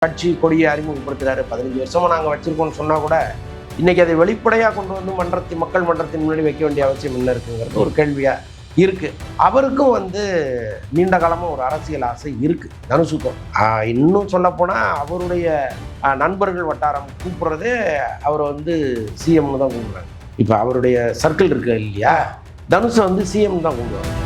கட்சி கொடியை அறிமுகப்படுத்துறாரு. 15 வருஷமா நாங்கள் வச்சிருக்கோம்னு சொன்னா கூட இன்னைக்கு அதை வெளிப்படையாக கொண்டு வந்து மக்கள் மன்றத்தின் முன்னாடி வைக்க வேண்டிய அவசியம் என்ன இருக்குங்கிறது ஒரு கேள்வியா இருக்கு. அவருக்கும் நீண்ட காலமா ஒரு அரசியல் ஆசை இருக்கு தனுஷுக்கும். இன்னும் சொல்ல போனா அவருடைய நண்பர்கள் வட்டாரம் கூப்பிடுறதே அவரை சிஎம்னு தான் கூப்பிடுறாங்க. இப்போ அவருடைய சர்க்கிள் இருக்கு இல்லையா, தனுஷை சிஎம் தான் கூப்பிடுவாங்க.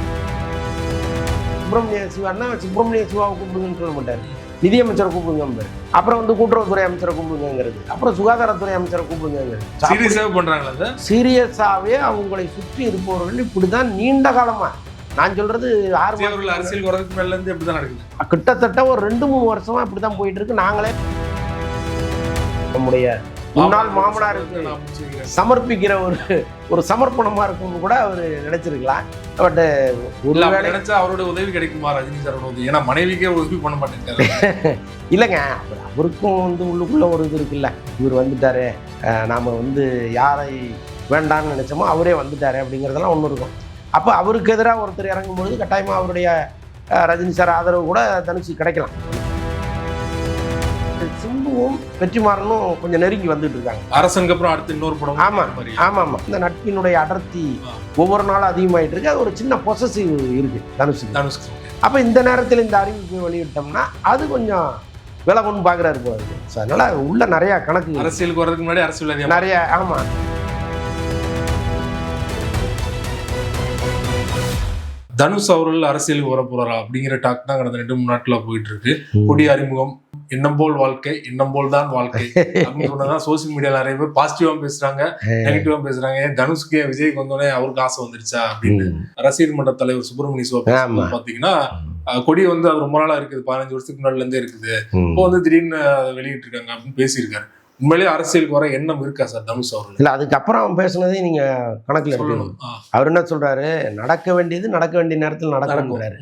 சுப்பிரமணிய சிவான்னா சுப்பிரமணிய சிவாவை கூப்பிடுங்கன்னு சொல்ல மாட்டார், நிதியமைச்சரை கூப்பிடுங்க. அப்புறம் கூட்டுறவுத்துறை அமைச்சரை கூப்பிடுங்கிறது, அப்புறம் சுகாதாரத்துறை அமைச்சரை கூப்பிடுங்கிறது. சீரியஸாவே அவங்களை சுற்றி இருப்பவர்கள் இப்படிதான் நீண்ட காலமா. நான் சொல்றது 6 அரசியல் வரதுக்கு மேல இருந்து எப்படிதான் நடக்குது, கிட்டத்தட்ட ஒரு 2-3 வருஷமா இப்படிதான் போயிட்டு இருக்கு. நாங்களே நம்முடைய முன்னாள் மாமனாருக்கு சமர்ப்பிக்கிற ஒரு சமர்ப்பணமா இருக்கும்னு கூட அவர் நினைச்சிருக்கலாம். பட் நினைச்சா அவரோட உதவி கிடைக்குமா ரஜினி சாரோட உதவி? ஏன்னா மனைவிக்கே உதவி பண்ண மாட்டேங்கிறாரு. இல்லைங்க, அவருக்கும் உள்ளுக்குள்ள ஒரு இது இருக்குல்ல, இவர் வந்துட்டாரு, நாம யாரை வேண்டான்னு நினைச்சோமோ அவரே வந்துட்டாரு அப்படிங்கிறதெல்லாம் ஒன்று இருக்கும். அப்போ அவருக்கு எதிராக ஒருத்தர் இறங்கும்பொழுது கட்டாயமா அவருடைய ரஜினி சார் ஆதரவு கூட தனுஷு கிடைக்கலாம். சிம்புவும் வெற்றிமாறனும் கொஞ்சம் நெருங்கி வந்துட்டு இருக்காங்க. அரசனுக்கு அப்புறம் அடுத்து இன்னொரு படம். ஆமா. இந்த நட்பினுடைய அடர்த்தி ஒவ்வொரு நாளும் அதிகமாயிட்டு இருக்கு. அது ஒரு சின்ன பொசசிவ் இருக்கு தனுஷுக்கு. அப்ப இந்த நேரத்தில் இந்த அறிவிப்பு வெளியிட்டோம்னா அது கொஞ்சம் விலகுன்னு பாக்குறாரு போல இருக்கு. அதனால உள்ள நிறைய கணக்கு, அரசியலுக்கு வர்றதுக்கு முன்னாடி அரசியல் நிறைய. ஆமா, தனுஷ் அவர்கள் அரசியலுக்கு வர போறாரா அப்படிங்கிற டாக் தான் கடந்த 2-3 நாட்களா போயிட்டு இருக்கு. கொடி அறிமுகம், எண்ணம் போல் வாழ்க்கை, எண்ணம் போல் தான் வாழ்க்கை அப்படின்னு சொன்னதான் சோசியல் மீடியால நிறைய பேர் பாசிட்டிவா பேசுறாங்க, நெகட்டிவா பேசுறாங்க. தனுஷ்க்கு விஜய்க்கு வந்தோடனே அவருக்கு ஆசை வந்துருச்சா அப்படின்னு. ரசிகர் மன்ற தலைவர் சுப்பிரமணிய சிவா பாத்தீங்கன்னா கொடி அது ரொம்ப நாளா இருக்குது, 15 வருஷத்துக்கு முன்னாடில இருந்தே இருக்குது, இப்போ திடீர்னு வெளியிட்டு இருக்காங்க அப்படின்னு பேசியிருக்காரு. உண்மையிலேயே அரசியலுக்கு வர எண்ணம் இருக்கா சார் தனுஷ் அவர்கள்? இல்ல, அதுக்கப்புறம் அவன் பேசுனதே நீங்க கணக்குல எடுக்கணும். அவர் என்ன சொல்றாரு, நடக்க வேண்டியது நடக்க வேண்டிய நேரத்தில் நடக்கணுங்கிறாரு.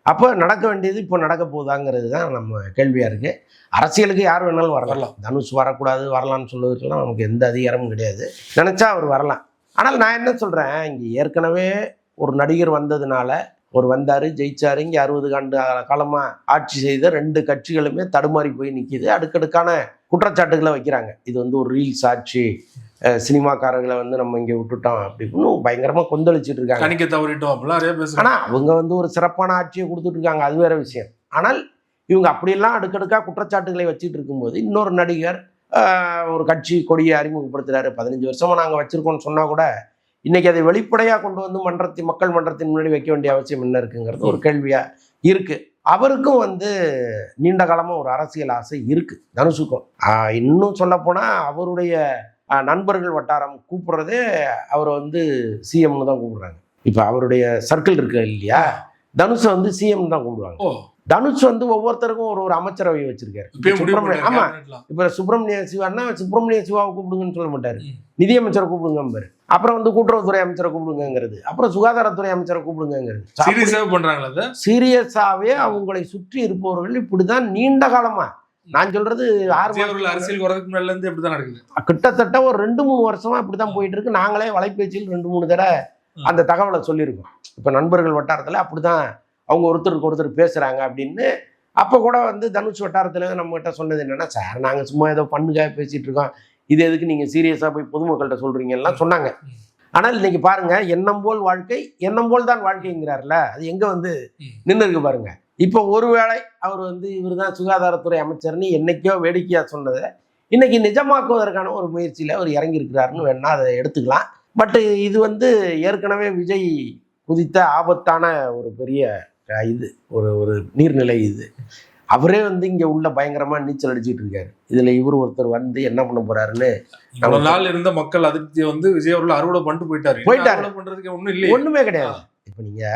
அப்போ நடக்க வேண்டியது இப்போ நடக்க போகுதாங்கிறது தான் நம்ம கேள்வியா இருக்கு. அரசியலுக்கு யார் வேணாலும் வரலாம், தனுஷ் வரக்கூடாது வரலாம்னு சொல்லுவதுக்கெல்லாம் நமக்கு எந்த அதிகாரமும் கிடையாது. நினைச்சா அவர் வரலாம். ஆனால் நான் என்ன சொல்றேன், இங்க ஏற்கனவே ஒரு நடிகர் வந்ததுனால வந்தாரு, ஜெயிச்சாரு, இங்கே 60 ஆண்டு காலமா ஆட்சி செய்த 2 கட்சிகளுமே தடுமாறி போய் நிற்கிது. அடுக்கடுக்கான குற்றச்சாட்டுகளை வைக்கிறாங்க. இது ஒரு ரீல்ஸ் ஆட்சி, சினிமாக்காரர்களை நம்ம இங்கே விட்டுட்டோம் அப்படின்னு பயங்கரமா கொந்தளிச்சுட்டு இருக்காங்க. ஆனா அவங்க ஒரு சிறப்பான ஆட்சியை கொடுத்துட்டு இருக்காங்க, அது வேற விஷயம். ஆனால் இவங்க அப்படியெல்லாம் அடுக்கடுக்கா குற்றச்சாட்டுகளை வச்சுட்டு இருக்கும்போது இன்னொரு நடிகர் ஒரு கட்சி கொடியை அறிமுகப்படுத்துறாரு. 15 வருஷமா நாங்க வச்சிருக்கோம்னு சொன்னா கூட இன்னைக்கு அதை வெளிப்படையாக கொண்டு வந்து மக்கள் மன்றத்தின் முன்னாடி வைக்க வேண்டிய அவசியம் என்ன இருக்குங்கிறது ஒரு கேள்வியா இருக்கு. அவருக்கும் நீண்ட காலமா ஒரு அரசியல் ஆசை இருக்கு தனுஷுக்கும். இன்னும் சொல்ல போனா அவருடைய நண்பர்கள் வட்டாரம் கூப்பிடுறதே அவரை சிஎம்னு தான் கூப்பிடுறாங்க. இப்போ அவருடைய சர்க்கிள் இருக்கு இல்லையா, தனுஷை சிஎம் தான் கூப்பிடுவாங்க. தனுஷ் ஒவ்வொருத்தருக்கும் ஒரு அமைச்சரவை வச்சிருக்காரு. ஆமா, இப்ப சுப்பிரமணிய சிவான்னா சுப்பிரமணிய சிவாவை கூப்பிடுங்கன்னு சொல்ல மாட்டாரு, நிதியமைச்சரை கூப்பிடுங்க. அப்புறம் கூட்டுறவுத்துறை அமைச்சரை கூப்பிடுங்கிறது, அப்புறம் சுகாதாரத்துறை அமைச்சரை கூப்பிடுங்கிறது. சீரியஸாவே அவங்களை சுற்றி இருப்பவர்கள் இப்படிதான் நீண்ட காலமா. நான் சொல்றது அரசியல் வரதுக்கு மேல இருந்து எப்படிதான் நடக்குது, கிட்டத்தட்ட ஒரு 2-3 வருஷமா இப்படிதான் போயிட்டு இருக்கு. நாங்களே வலைபேச்சில் 2-3 தடவை அந்த தகவலை சொல்லியிருக்கோம். இப்ப நண்பர்கள் வட்டாரத்துல அப்படிதான் அவங்க ஒருத்தருக்கு ஒருத்தர் பேசுறாங்க அப்படின்னு. அப்போ கூட தனுஷ் வட்டாரத்துல நம்ம கிட்ட சொன்னது என்னன்னா, சார் நாங்க சும்மா ஏதோ பண்ணுக்காக பேசிட்டு இருக்கோம், இது எதுக்கு நீங்க சீரியஸா போய் பொதுமக்கள்கிட்ட சொல்றீங்கலாம் சொன்னாங்க. ஆனால் இன்னைக்கு பாருங்க, எண்ணம் போல் வாழ்க்கை, எண்ணம் போல் தான் வாழ்க்கைங்கிறாருல, அது எங்க நின்று இருக்கு பாருங்க. இப்போ ஒருவேளை அவர் இவர் தான் சுகாதாரத்துறை அமைச்சர்னு என்னைக்கோ வேடிக்கையா சொன்னதை இன்னைக்கு நிஜமாக்குவதற்கான ஒரு முயற்சியில அவர் இறங்கி இருக்கிறாருன்னு வேணா அதை எடுத்துக்கலாம். பட் இது ஏற்கனவே விஜய் குதித்த ஆபத்தான ஒரு பெரிய ஒரு நீர்நிலை. இது அவரே இங்க உள்ள பயங்கரமா நீச்சல் அடிச்சுட்டு இருக்காரு. இதுல இவர் ஒருத்தர் என்ன பண்ண போறாருன்னு நாள் இருந்த மக்கள் அதிருப்தியை விஜய் அவர்கள் அறுவடை பண்ணிட்டு போயிட்டாரு. பண்றதுக்கு ஒண்ணுமே கிடையாது. இப்ப நீங்க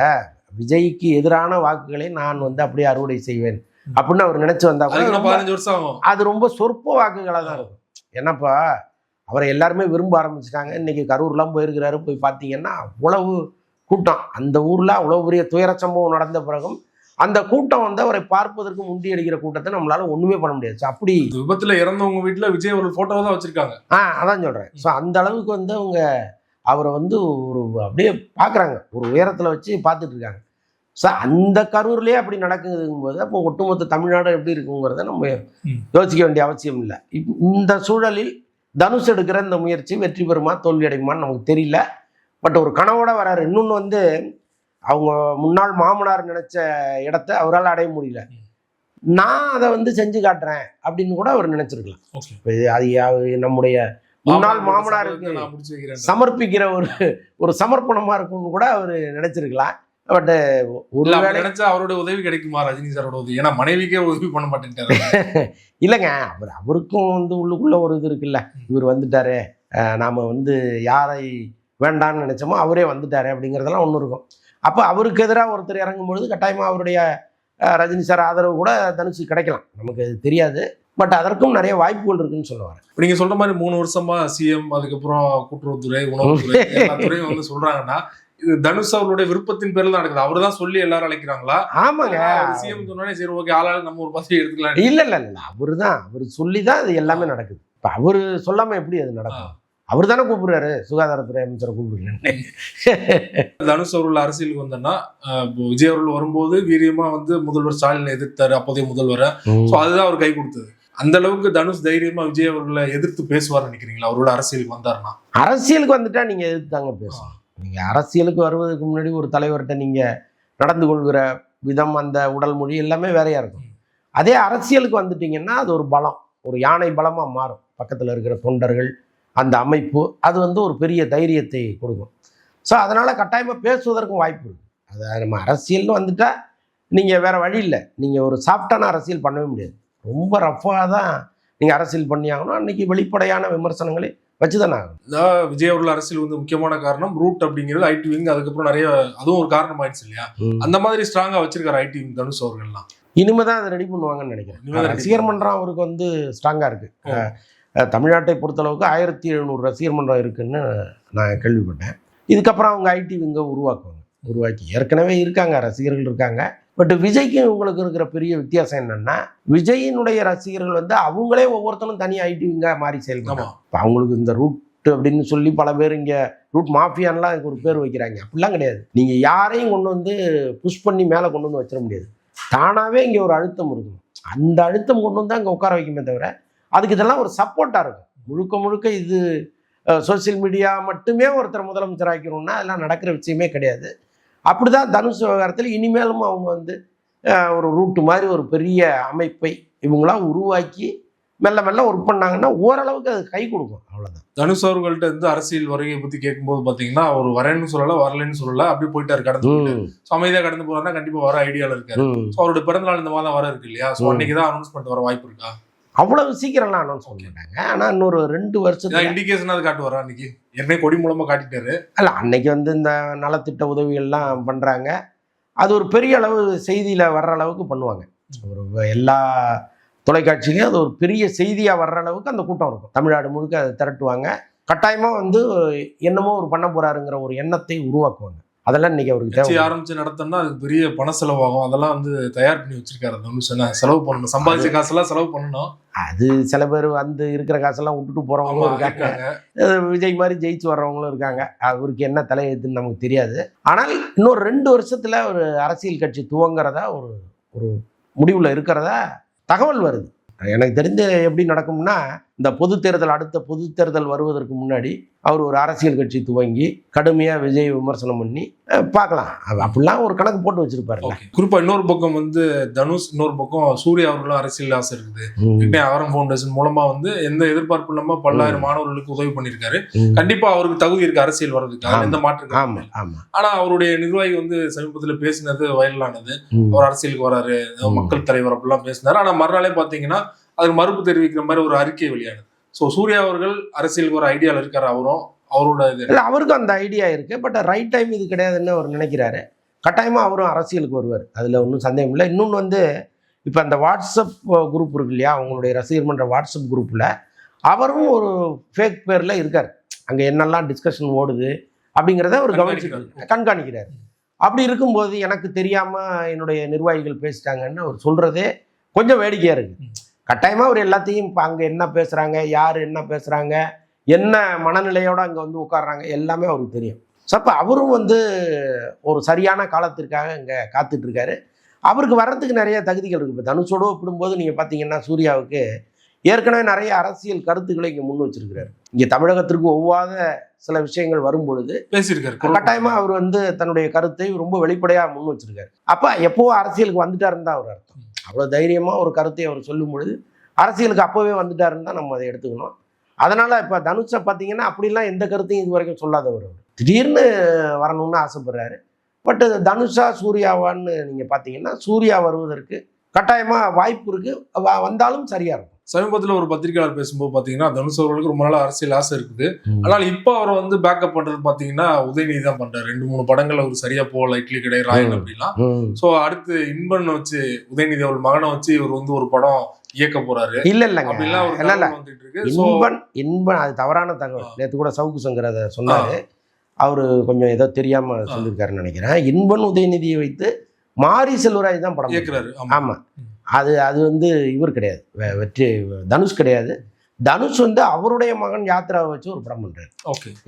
விஜய்க்கு எதிரான வாக்குகளை நான் அப்படியே அறுவடை செய்வேன் அப்படின்னு அவர் நினைச்சு வந்தா கூட 15 வருஷம் ஆகும். அது ரொம்ப சொற்ப வாக்குகளா தான் இருக்கும். என்னப்பா, அவரை எல்லாருமே விரும்ப ஆரம்பிச்சுட்டாங்க. இன்னைக்கு கரூர்லாம் போயிருக்கிறாரு, போய் பார்த்தீங்கன்னா அவ்வளவு கூட்டம். அந்த ஊர்ல அவ்வளவு பெரிய துயர சம்பவம் நடந்த பிறகும் அந்த கூட்டம் அவரை பார்ப்பதற்கு முண்டி அடிக்கிற கூட்டத்தை நம்மளால ஒண்ணுமே பண்ண முடியாது. அப்படி விபத்துல இறந்தவங்க வீட்டுல விஜய் ஒரு போட்டோ தான் வச்சிருக்காங்க. அதான் சொல்றேன். ஸோ அந்த அளவுக்கு அவங்க அவரை ஒரு அப்படியே பாக்குறாங்க, ஒரு உயரத்துல வச்சு பார்த்துட்டு இருக்காங்க. ஸோ அந்த கரூர்லேயே அப்படி நடக்குதுங்கும்போது அப்போ ஒட்டுமொத்த தமிழ்நாடு எப்படி இருக்குங்கிறத நம்ம யோசிக்க வேண்டிய அவசியம் இல்லை. இந்த சூழலில் தனுஷ் எடுக்கிற இந்த முயற்சி வெற்றி பெறுமா தோல்வி அடையுமான்னு நமக்கு தெரியல. பட் ஒரு கனவோட வராரு. இன்னொன்று வந்து அவங்க முன்னாள் மாமனார் நினைச்ச இடத்த அவரால் அடைய முடியல, நான் அதை வந்து செஞ்சு காட்டுறேன் அப்படின்னு கூட அவர் நினைச்சிருக்கலாம். அது நம்முடைய முன்னாள் மாமனாருக்கு சமர்ப்பிக்கிற ஒரு சமர்ப்பணமா இருக்கும்னு கூட அவர் நினைச்சிருக்கலாம். பட் ஒருவேளை நினைச்சா அவரோட உதவி கிடைக்குமா ரஜினி சாரோட உதவி? ஏன்னா மனைவிக்கே உதவி பண்ண மாட்டேன்ட்டாரு. இல்லைங்க, அவருக்கும் வந்து உள்ளுக்குள்ள ஒரு இது இருக்குல்ல, இவர் வந்துட்டாரு, நாம வந்து யாரை வேண்டான்னு நினைச்சோமோ அவரே வந்துட்டாரு அப்படிங்கிறதெல்லாம் ஒன்று இருக்கும். அப்போ அவருக்கு எதிராக ஒருத்தர் இறங்கும் பொழுது கட்டாயமாக அவருடைய ரஜினி சார் ஆதரவு கூட தனுஷ் கிடைக்கலாம், நமக்கு தெரியாது. பட் அதற்கும் நிறைய வாய்ப்புகள் இருக்குன்னு சொல்லுவாங்க. நீங்க சொல்ற மாதிரி 3 வருஷமா சிஎம், அதுக்கப்புறம் கூட்டுறவுத்துறை, உணவுத்துறை எல்லா துறையும் வந்து சொல்றாங்கன்னா இது தனுஷ் அவருடைய விருப்பத்தின் பேர்ல தான் நடக்குது. அவரு தான் சொல்லி எல்லாரும் அழைக்கிறாங்களா? ஆமாங்க, சிஎம் சொன்னோடனே சரி ஓகே ஆளாளு நம்ம ஒரு பதவி எடுத்துக்கலாம். இல்ல அவரு சொல்லிதான் அது எல்லாமே நடக்குது. இப்ப அவரு சொல்லாம எப்படி அது நடக்கும்? அவர் தானே கூப்பிடுறாரு, சுகாதாரத்துறை அமைச்சரை கூப்பிடுறாரு. தனுஷ் அவர்கள் அரசியலுக்கு வந்தோம்னா விஜய் அவர்கள் வரும்போது வீரியமா வந்து முதல்வர் ஸ்டாலினை எதிர்த்தாரு, அப்போதைய முதல்வரை. அதுதான் அவர் கை கொடுத்தது. அந்த அளவுக்கு தனுஷ் தைரியமா விஜய் அவர்களை எதிர்த்து பேசுவார் நினைக்கிறீங்களா? அவரோட அரசியலுக்கு வந்தாருன்னா? அரசியலுக்கு வந்துட்டா நீங்க எதிர்த்து தாங்க பேசணும். நீங்க அரசியலுக்கு வருவதற்கு முன்னாடி ஒரு தலைவர்கிட்ட நீங்க நடந்து கொள்கிற விதம், அந்த உடல் மொழி எல்லாமே வேறையா இருக்கும். அதே அரசியலுக்கு வந்துட்டீங்கன்னா அது ஒரு பலம், ஒரு யானை பலமா மாறும். பக்கத்துல இருக்கிற தொண்டர்கள், அந்த அமைப்பு, அது வந்து ஒரு பெரிய தைரியத்தை கொடுக்கும். ஸோ அதனால் கட்டாயமாக பேசுவதற்கும் வாய்ப்பு இருக்குது. அதை நம்ம அரசியல்னு வந்துட்டா நீங்கள் வேறு வழி இல்லை, நீங்கள் ஒரு சாஃப்டான அரசியல் பண்ணவே முடியாது. ரொம்ப ரஃபாக தான் நீங்கள் அரசியல் பண்ணி ஆகணும். அன்றைக்கி வெளிப்படையான விமர்சனங்களை வச்சு தானே ஆகணும். விஜய் அவர்கள் அரசியல் வந்து முக்கியமான காரணம் ரூட் அப்படிங்கிறது ஐடி விங், அதுக்கப்புறம் நிறைய அதுவும் ஒரு காரணம் ஆயிடுச்சு இல்லையா? அந்த மாதிரி ஸ்ட்ராங்காக வச்சிருக்காரு ஐடி விங் தனுஷ் அவர்கள்லாம். இனிமே தான் அதை ரெடி பண்ணுவாங்கன்னு நினைக்கிறேன். ரசிகர் மன்றம் அவருக்கு வந்து ஸ்ட்ராங்காக இருக்குது. தமிழ்நாட்டை பொறுத்தளவுக்கு 1700 ரசிகர் மன்றம் இருக்குன்னு நான் கேள்விப்பட்டேன். இதுக்கப்புறம் அவங்க ஐடி விங்கை உருவாக்கி ஏற்கனவே இருக்காங்க, ரசிகர்கள் இருக்காங்க. பட் விஜய்க்கு உங்களுக்கு இருக்கிற பெரிய வித்தியாசம் என்னன்னா, விஜயினுடைய ரசிகர்கள் வந்து அவங்களே ஒவ்வொருத்தரும் தனியாக ஐடி விங்காக மாறி செயல்படுறாங்க. இப்போ அவங்களுக்கு இந்த ரூட் அப்படின்னு சொல்லி பல பேர் இங்கே ரூட் மாஃபியான்லாம் அதுக்கு ஒரு பேர் வைக்கிறாங்க. அப்படிலாம் கிடையாது. நீங்கள் யாரையும் கொண்டு வந்து புஷ் பண்ணி மேலே கொண்டு வந்து வச்சிட முடியாது. தானாகவே இங்கே ஒரு அழுத்தம் இருக்கும். அந்த அழுத்தம் கொண்டு வந்து அங்கே உட்கார வைக்குமே தவிர அதுக்கு இதெல்லாம் ஒரு சப்போர்ட்டாக இருக்கும். முழுக்க இது சோசியல் மீடியா மட்டுமே ஒருத்தர் முதலமைச்சர் ஆக்கணும்னா அதெல்லாம் நடக்கிற விஷயமே கிடையாது. அப்படிதான் தனுஷ் விவகாரத்தில் இனிமேலும் அவங்க வந்து ஒரு ரூட்டு மாதிரி ஒரு பெரிய அமைப்பை இவங்களாம் உருவாக்கி மெல்ல மெல்ல ஒர்க் பண்ணாங்கன்னா ஓரளவுக்கு அது கை கொடுக்கும். அவ்வளோதான். தனுஷ் அவர்கள்ட்ட இருந்து அரசியல் வருகையை பற்றி கேட்கும்போது பார்த்தீங்கன்னா அவர் வரேன்னு சொல்லலை, வரலன்னு சொல்லலை, அப்படி போயிட்டாரு, கடந்து அமைதியாக கடந்து போறாருன்னா கண்டிப்பாக வர ஐடியாவில் இருக்காரு. ஸோ அவருடைய பிறந்தநாள் இந்த மாதம் வர இருக்கு இல்லையா? ஸோ அன்னைக்கு தான் அனௌன்ஸ்மெண்ட் வர வாய்ப்பு இருக்கா? அவ்வளவு சீக்கிரம்லாம் அனௌன்ஸ் பண்ண மாட்டாங்க. ஆனால் இன்னொரு 2 வருஷத்துக்கு இண்டிகேஷன் அது காட்டுவாரா? அன்னைக்கு ஏற்கனவே கொடி மூலமாக காட்டிட்டாரு. அல்ல, அன்னைக்கு வந்து இந்த நலத்திட்ட உதவிகள்லாம் பண்ணுறாங்க. அது ஒரு பெரிய அளவு செய்தியில் வர்ற அளவுக்கு பண்ணுவாங்க. ஒரு எல்லா தொலைக்காட்சியிலையும் அது ஒரு பெரிய செய்தியாக வர்ற அளவுக்கு அந்த கூட்டம் இருக்கும். தமிழ்நாடு முழுக்க அதை திரட்டுவாங்க. கட்டாயமாக வந்து என்னமோ ஒரு பண்ண போகிறாருங்கிற ஒரு எண்ணத்தை உருவாக்குவாங்க. அதெல்லாம் இன்னைக்கு அவருக்கு தேவை. ஆரம்பிச்சு நடத்தணும்னா அதுக்கு பெரிய பண செலவாகும். அதெல்லாம் வந்து தயார் பண்ணி வச்சிருக்காரு. செலவு பண்ணணும், சம்பாதிச்ச காசெல்லாம் செலவு பண்ணணும். அது சில பேர் வந்து இருக்கிற காசெல்லாம் விட்டுட்டு போறவங்களும் இருக்காங்க. விஜய் மாதிரி ஜெயிச்சு வர்றவங்களும் இருக்காங்க. அவருக்கு என்ன தலையெழுத்துன்னு நமக்கு தெரியாது. ஆனால் இன்னொரு 2 வருஷத்துல ஒரு அரசியல் கட்சி துவங்குறதா ஒரு முடிவுல இருக்கிறதா தகவல் வருது. எனக்கு தெரிஞ்ச எப்படி நடக்கும்னா, இந்த அடுத்த பொது தேர்தல் வருவதற்கு முன்னாடி அவர் ஒரு அரசியல் கட்சி துவங்கி கடுமையாக விஜய் விமர்சனம் பண்ணி பார்க்கலாம். அப்படிலாம் ஒரு கணக்கு போட்டு வச்சிருப்பாரு. குறிப்பா இன்னொரு பக்கம் வந்து தனுஷ், இன்னொரு பக்கம் சூர்யா அவர்களும் அரசியல் ஆசை இருக்குது. அகரம் ஃபவுண்டேஷன் மூலமா வந்து எந்த எதிர்பார்ப்பு இல்லாம பல்லாயிரம் மாணவர்களுக்கு உதவி பண்ணியிருக்காரு. கண்டிப்பா அவருக்கு தகுதி இருக்கு அரசியல் வர்றதுக்கு, எந்த மாற்றம். ஆனா அவருடைய நிர்வாகி வந்து சமீபத்துல பேசினது வைரலானது. அவர் அரசியலுக்கு வராரு, மக்கள் தலைவர் அப்படிலாம் பேசினாரு. ஆனா மறுநாளே பாத்தீங்கன்னா அதுக்கு மறுப்பு தெரிவிக்கிற மாதிரி ஒரு அறிக்கை வெளியானது. ஸோ சூர்யா அவர்கள் அரசியலுக்கு ஒரு ஐடியாவில் இருக்காரு. அவரோட இது இல்லை, அவருக்கும் அந்த ஐடியா இருக்கு. பட் ரைட் டைம் இது கிடையாதுன்னு அவர் நினைக்கிறாரு. கட்டாயமாக அவரும் அரசியலுக்கு வருவார், அதில் ஒன்றும் சந்தேகம் இல்லை. இன்னொன்று வந்து இப்போ அந்த வாட்ஸ்அப் குரூப் இருக்கு இல்லையா, அவங்களுடைய ரசிகர் மன்ற வாட்ஸ்அப் குரூப்பில் அவரும் ஒரு ஃபேக் பேரில் இருக்கார். அங்கே என்னெல்லாம் டிஸ்கஷன் ஓடுது அப்படிங்கிறத அவர் கண்காணிக்கிறார். அப்படி இருக்கும்போது எனக்கு தெரியாமல் என்னுடைய நிர்வாகிகள் பேசிட்டாங்கன்னு அவர் சொல்கிறதே கொஞ்சம் வேடிக்கையாக இருக்குது. கட்டாயமாக அவர் எல்லாத்தையும் இப்போ அங்கே என்ன பேசுகிறாங்க, யார் என்ன பேசுகிறாங்க, என்ன மனநிலையோடு அங்கே வந்து உட்காடுறாங்க எல்லாமே அவருக்கு தெரியும். ஸோ அப்போ அவரும் வந்து ஒரு சரியான காலத்திற்காக இங்கே காத்துட்டு இருக்காரு. அவருக்கு வர்றதுக்கு நிறைய தகுதிகள் இருக்குது. இப்போ தனுஷோடு ஒப்பிடும்போது நீங்கள் பார்த்தீங்கன்னா சூர்யாவுக்கு ஏற்கனவே நிறைய அரசியல் கருத்துக்களை இங்கே முன் வச்சிருக்கிறாரு. இங்கே தமிழகத்திற்கு ஒவ்வாத சில விஷயங்கள் வரும் பொழுது பேசியிருக்காரு. கட்டாயமாக அவர் வந்து தன்னுடைய கருத்தை ரொம்ப வெளிப்படையாக முன் வச்சிருக்காரு. அப்போ எப்போ அரசியலுக்கு வந்துட்டாருன்னு தான் அவர் அர்த்தம். அவ்வளோ தைரியமாக ஒரு கருத்தை அவர் சொல்லும் பொழுது அரசியலுக்கு அப்போவே வந்துட்டாருன்னு தான் நம்ம அதை எடுத்துக்கணும். அதனால் இப்போ தனுஷை பார்த்தீங்கன்னா அப்படிலாம் எந்த கருத்தையும் இது வரைக்கும் சொல்லாதவர். திடீர்னு வரணும்னு ஆசைப்படுறாரு. பட் தனுஷா சூர்யாவான்னு நீங்கள் பார்த்தீங்கன்னா சூர்யா வருவதற்கு கட்டாயமாக வாய்ப்பு இருக்குது. வந்தாலும் சரியாக இருக்கும். சமீபத்தில் ஒரு பத்திரிகையாளர் பேசும்போது பார்த்தீங்கன்னா தனுஷ் அவர்களுக்கு ரொம்ப நாள் அரசியல் ஆசை இருக்குது. ஆனால் இப்போ அவரை வந்து பேக்கப் பண்றது பார்த்தீங்கன்னா உதயநிதி தான் பண்றாரு. 2-3 படங்கள் அவர் சரியா போகல, இட்லி கடை, ராயன் அப்படிலாம். ஸோ அடுத்து இன்பன் வச்சு உதயநிதி அவர் மகனை வச்சு இவர் வந்து ஒரு படம் இயக்க போறாரு. இல்லைங்க அப்படிலாம் ஒரு தகவல் வந்துட்டு இருக்கு. இன்பன் அது தவறான தகவல். நேற்று கூட சவுக்கு சங்கர் அதை சொன்னாரு. அவரு கொஞ்சம் ஏதோ தெரியாம சொல்லியிருக்காருன்னு நினைக்கிறேன். இன்பன் உதயநிதியை வைத்து மாரி செல்வராஜ் தான் படம் இயக்குறாரு. ஆமா, அது வந்து இவர் கிடையாது, வெற்றி தனுஷ் கிடையாது. தனுஷ் வந்து அவருடைய மகன் யாத்ராவை வச்சு ஒரு படம் பண்றாரு.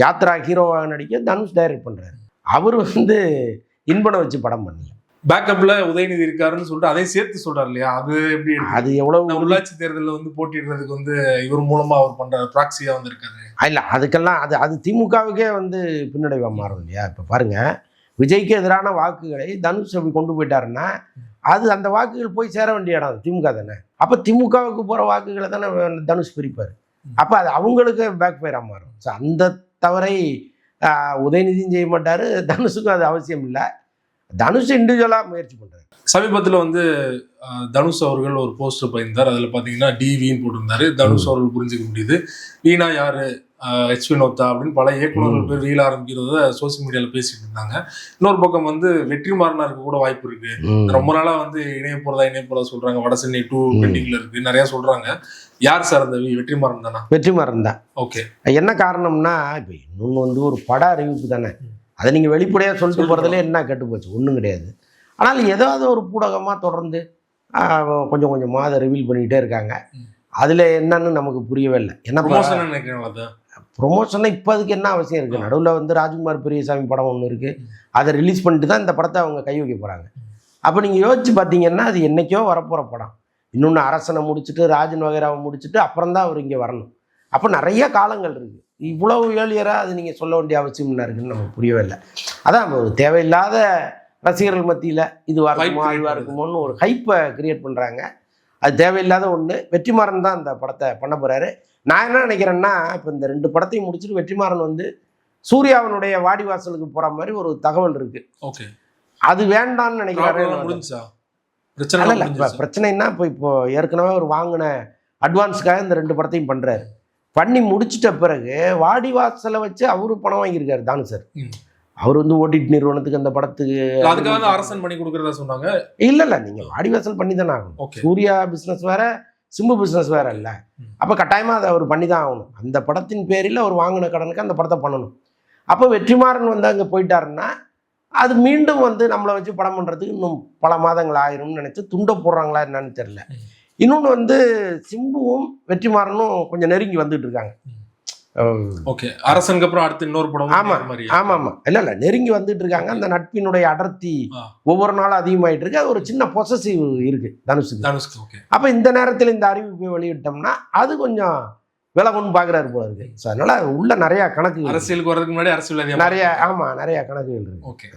யாத்ரா ஹீரோவாக நடிக்க தனுஷ் டைரக்ட் பண்றாரு. அவர் வந்து இன்பனை வச்சு படம் பண்ணி பேக்கப்ல உதயநிதி இருக்காருன்னு சொல்லிட்டு அதையும் சேர்த்து சொல்றாரு இல்லையா? அது எப்படி? அது எவ்வளவு உள்ளாட்சி தேர்தலில் வந்து போட்டிடுறதுக்கு வந்து இவர் மூலமா அவர் பண்ற ப்ராக்சியா வந்து இருக்காரு. இல்ல அதுக்கெல்லாம் அது திமுகவுக்கே வந்து பின்னடைவா மாறும் இல்லையா? இப்ப பாருங்க, விஜய்க்கு எதிரான வாக்குகளை தனுஷ் அப்படி கொண்டு போயிட்டாருன்னா அது அந்த வாக்குகள் போய் சேர வேண்டிய இடம் திமுக தானே. அப்போ திமுகவுக்கு போகிற வாக்குகளை தானே தனுஷ் பிரிப்பார். அப்போ அது அவங்களுக்கு பேக் ஃபயராக மாறும். ஸோ அந்த தவறை உதயநிதியும் செய்ய மாட்டார், தனுஷுக்கும் அது அவசியம் இல்லை. தனுஷ் இண்டிவிஜுவலாக முயற்சி பண்ணுறாரு. சமீபத்தில் வந்து தனுஷ் அவர்கள் ஒரு போஸ்டர் பண்ணியிருந்தார். அதில் பார்த்தீங்கன்னா டிவின்னு போட்டிருந்தாரு. தனுஷ் அவர்கள் புரிஞ்சுக்க முடியுது. வீணா யாரு, ஹெச் வினோதா அப்படின்னு பல இயக்குநர்கள் பேர் வீழ ஆரம்பிக்கிறத சோசியல் மீடியாவில் பேசிட்டு இருந்தாங்க. இன்னொரு பக்கம் வந்து வெற்றிமாறனா இருக்க கூட வாய்ப்பு இருக்கு. ரொம்ப நாளா வந்து இணைய போறதா சொல்றாங்க. வடசென்னை 2 பெண்டிங்ல இருக்கு, நிறைய சொல்றாங்க. யார் சார் அந்த வெற்றிமாறன் தானா? வெற்றிமாறன் தான். ஓகே, என்ன காரணம்னா இப்போ இன்னொன்று வந்து ஒரு பட அறிவிப்பு தானே, அதை நீங்கள் வெளிப்படையாக சொல்லிட்டு போகிறதுல என்ன கெட்டு போச்சு? ஒன்றும் கிடையாது. ஆனால் ஏதாவது ஒரு பூடகமாக தொடர்ந்து கொஞ்சம் கொஞ்சமாக அதை ரிவீல் பண்ணிக்கிட்டே இருக்காங்க. அதில் என்னன்னு நமக்கு புரியவே இல்லை. என்ன ப்ரொமோஷனை இப்போ அதுக்கு என்ன அவசியம் இருக்குது? நடுவில் வந்து ராஜ்குமார் பெரியசாமி படம் ஒன்று இருக்குது, அதை ரிலீஸ் பண்ணிட்டு தான் இந்த படத்தை அவங்க கை வைக்க போகிறாங்க. அப்போ நீங்கள் யோசிச்சு பார்த்தீங்கன்னா அது என்றைக்கோ வரப்போகிற படம். இன்னொன்று அரசனை முடிச்சுட்டு ராஜன் வகைராவை முடிச்சுட்டு அப்புறம் தான் அவர் இங்கே வரணும். அப்போ நிறைய காலங்கள் இருக்குது. இவ்வளவு ஏழியராக அது நீங்கள் சொல்ல வேண்டிய அவசியம் என்ன இருக்குன்னு நமக்கு புரியவே இல்லை. அதான் ஒரு தேவையில்லாத ரசிகர்கள் மத்தியில் இதுவாக இருக்குமோ அதுவாக இருக்குமோன்னு ஒரு ஹைப்பை கிரியேட் பண்ணுறாங்க. அது தேவையில்லாத ஒன்று. வெற்றிமாறன் தான் அந்த படத்தை பண்ண போகிறாரு. நான் என்ன நினைக்கிறேன்னா, இப்போ இந்த 2 படத்தையும் முடிச்சுட்டு வெற்றிமாறன் வந்து சூர்யாவினுடைய வாடிவாசலுக்கு போகிற மாதிரி ஒரு தகவல் இருக்குது. ஓகே, அது வேண்டான்னு நினைக்கிறாரு. பிரச்சனைன்னா இப்போ ஏற்கனவே ஒரு வாங்கின அட்வான்ஸுக்காக இந்த 2 படத்தையும் பண்ணுறாரு. பண்ணி முடிச்சிட்ட பிறகு வாடிவாசலை வச்சு அவரு பணம் வாங்கியிருக்காரு தானுஷர். அவர் வந்து ஓடிடி நிறுவனத்துக்கு அந்த படத்துக்கு அதுக்காக அரசன் பண்ணி கொடுக்குறதா சொன்னாங்க. இல்லை, நீங்கள் வாடிவாசல் பண்ணி தானே ஆகணும். சூர்யா பிஸ்னஸ் வேற, சிம்பு பிஸ்னஸ் வேற இல்லை. அப்போ கட்டாயமாக அதை அவர் பண்ணி தான் ஆகணும். அந்த படத்தின் பேரில் அவர் வாங்கின கடனுக்கு அந்த படத்தை பண்ணணும். அப்போ வெற்றிமாறன் வந்து அங்கே போயிட்டாருன்னா அது மீண்டும் வந்து நம்மளை வச்சு படம் பண்ணுறதுக்கு இன்னும் பல மாதங்கள் ஆயிரும்னு நினச்சி துண்டை போடுறாங்களா என்னன்னு தெரியல. இன்னொன்று வந்து சிம்புவும் வெற்றிமாறனும் கொஞ்சம் நெருங்கி வந்துட்டு இருக்காங்க. ஓகே, அரசனுக்கு அப்புறம் அடுத்து இன்னொரு படம். ஆமா இல்ல நெருங்கி வந்துட்டு இருக்காங்க. அந்த நட்பினுடைய அடர்த்தி ஒவ்வொரு நாளும் அதிகமாயிட்டு இருக்கு. அது ஒரு சின்ன பொசசிவ் இருக்கு தனுஷுக்கு. அப்ப இந்த நேரத்தில் இந்த அறிவிப்பை வெளியிட்டோம்னா அது கொஞ்சம் விலகுன்னு பாக்குறாரு போல இருக்கு. அதனால உள்ள நிறைய கணக்கு, அரசியலுக்கு வர்றதுக்கு முன்னாடி அரசியல் நிறைய கணக்குகள் இருக்கு.